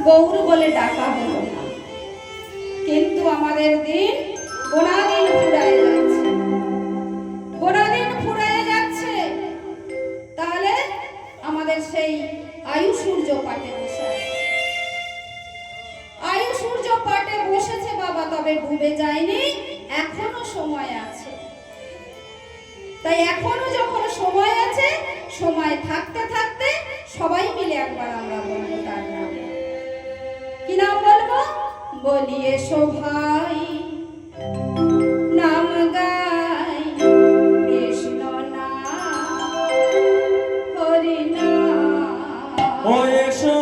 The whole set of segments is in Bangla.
গৌর বলে ডাকা হলো না। কিন্তু আমাদের দিন গোনাদিন ফুরায় যাচ্ছে, গোনাদিন ফুরায় যাচ্ছে। তাহলে আমাদের সেই আয়ু সূর্য পাটে বসে আছে। আয়ু সূর্য পাটে বসেছে বাবা, তবে ডুবে যায়নি, এখনো সময় আছে। তাই এখনো যখন সময় আছে, সময় থাকতে থাকতে সবাই মিলে একবার আমরা বলবো তার নাম। কি নাম বলবো? বলি এসো ভাই নাম গাই, কৃষ্ণ নাম হরি নাম। ও এসো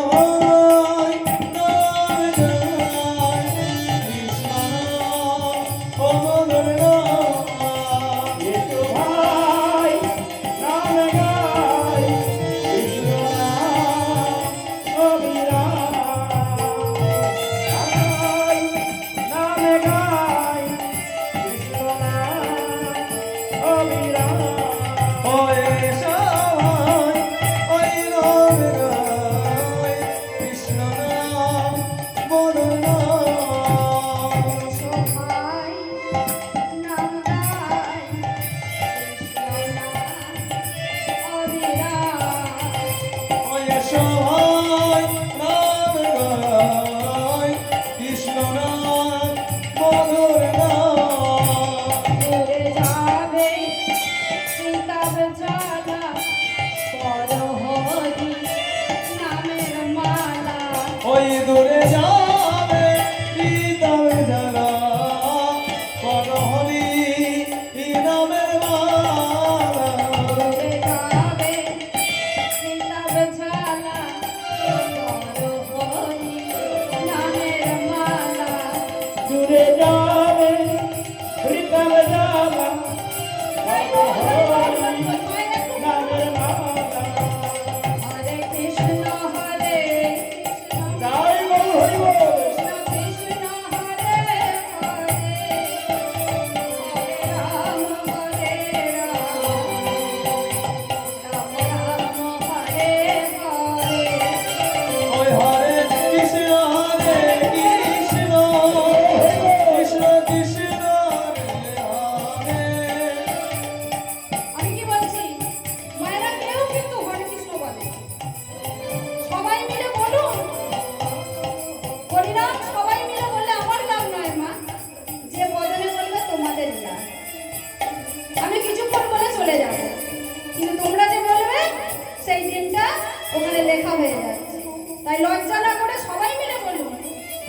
ওখানে লেখা হয়ে যাচ্ছে। তাই লজ্জা না করে সবাই মিলে বলুন,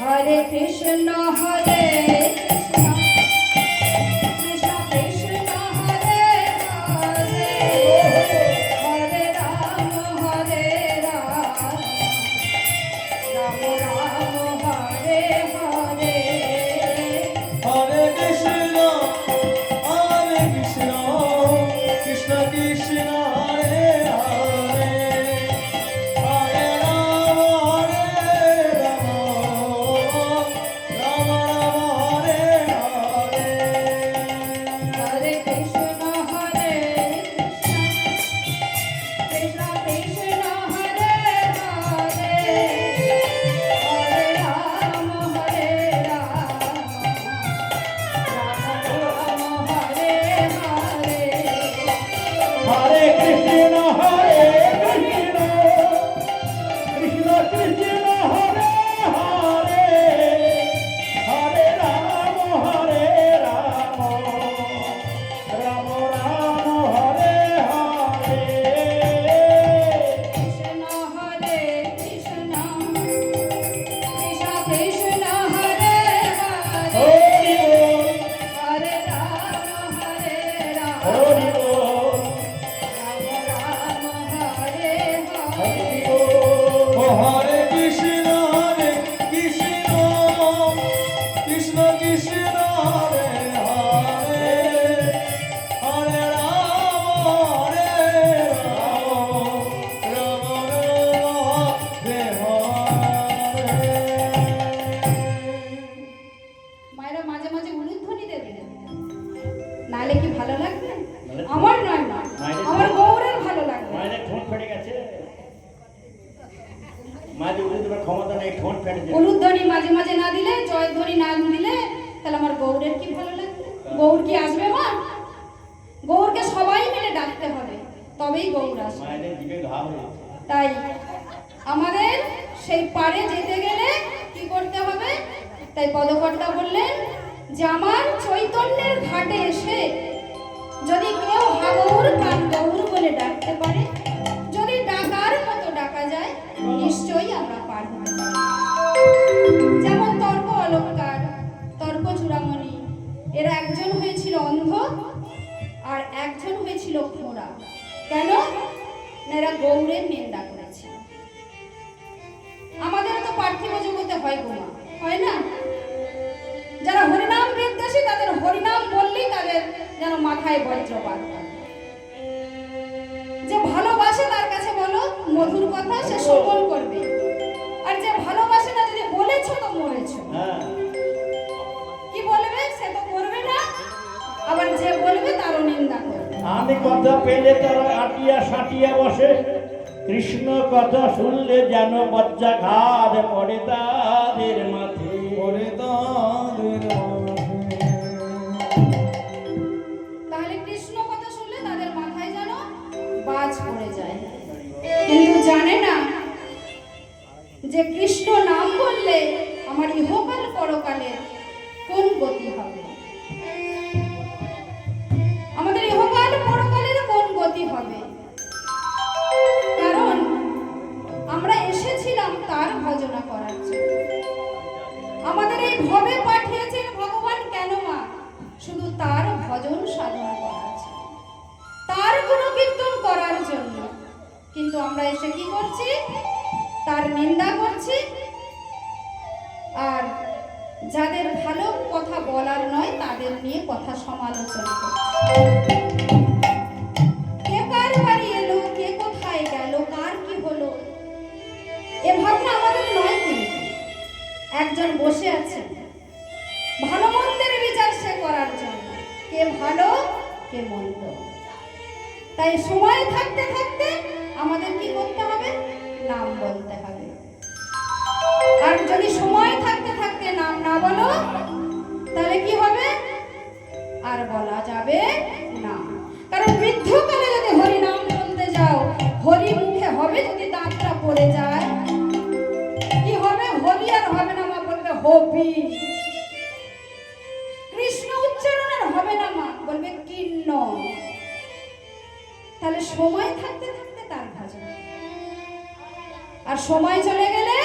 হরে কৃষ্ণ হরে ক্ষমতা নেই, ঠোঁট ফেটে যায়। উলুধ্বনি মাঝে মাঝে না দিলে, জয়ধ্বনি না দিলে, তাহলে আমার গৌরের কি ভালো লাগবে? গৌর কি আসবে মা? গৌরকে সবাই মিলে ডাকতে হবে, তবেই গৌর আসবে। মায়েদের জিভে ঘা হয়েছে। তাই আমাদের সেই পারে যেতে গেলে কি করতে হবে? তাই পদকর্তা বললেন যে আমার চৈতন্যের ঘাটে এসে যদি কেউ হাগৌর প্রাণ গৌর বলে ডাকতে পারে, যদি ডাকার মতো ডাকা যায়, নিশ্চয়ই আমরা পার হতে পারি। যেমন তর্ক অলঙ্কার, তর্ক চূড়ামণি, এরা একজন হয়েছিল অন্ধ আর একজন হয়েছিল খোঁড়া। কেন? এরা গৌরের নিন্দা করেছিল। আমাদের তো পার্থিব জগতে হয় গোমা, হয় না? যারা হরিনাম বিদ্বেষী তাদের হরিনাম বললেই তাদের যেন মাথায় বজ্রপাত হয়। যে ভালোবাসে তার কাছে বলো মধুর কথা, সে শ্রবণ করবে। আর যে ভালোবাসে না, যদি বলেছো তো মরেছো। কি বলবে? সে তো করবে না। আবার যে বলবে তারও নিন্দা করবে। আমি কথা পেলে তারা আটিয়া সাটিয়া বসে, কৃষ্ণ কথা শুনলে যেন বজ্রাঘাত পড়ে তাদের মাথে, পড়ে তাদের মাথে। তাহলে কৃষ্ণ কথা শুনলে তাদের মাথায় যেন বাজ পড়ে যায়। কিন্তু জানে না যে কৃষ্ণ নাম বললে আমার ইহকাল পরকালে কোন গতি হবে, আমাদের ইহকাল পরকালের কোন গতি হবে। কারণ আমরা এসেছিলাম তার ভজনা করার জন্য। আমাদের এই ভবে পাঠিয়েছেন ভগবান কেন মা? শুধু তার ভজন সাধন করার জন্য, তার গুণকীর্তন করার জন্য। কিন্তু আমরা এসে কি করছি? তার নিন্দা করছি, আর যাদের ভালো কথা বলার নয় তাদের নিয়ে কথা সমালোচনা করছি। কে কার বাড়ি এলো, কে কোথায় গেল, কার কি হলো, এ ভাবনা আমাদের নয়। কিন্তু একজন বসে আছে ভালো মন্দের বিচার সে করার জন্য, কে ভালো কে মন্দ। তাই সময় থাকতে থাকতে আমাদের কি করতে হবে? নাম বলতে হবে। আর যদি সময় থাকতে থাকতে নাম না বলো, তাহলে কি হবে? আর বলা যাবে না। কারণ বৃদ্ধকালে যদি হরি নাম বলতে যাও, হরি মুখে হবে যদি দাঁতটা পড়ে যায়, কি হবে? হরি আর হবে না মা, বলবে হবি। কৃষ্ণ উচ্চারণ আর হবে না মা, বলবে কীর্ণ। তাহলে সময় থাকতে থাকতে তার ভজন, আর সময় চলে গেলে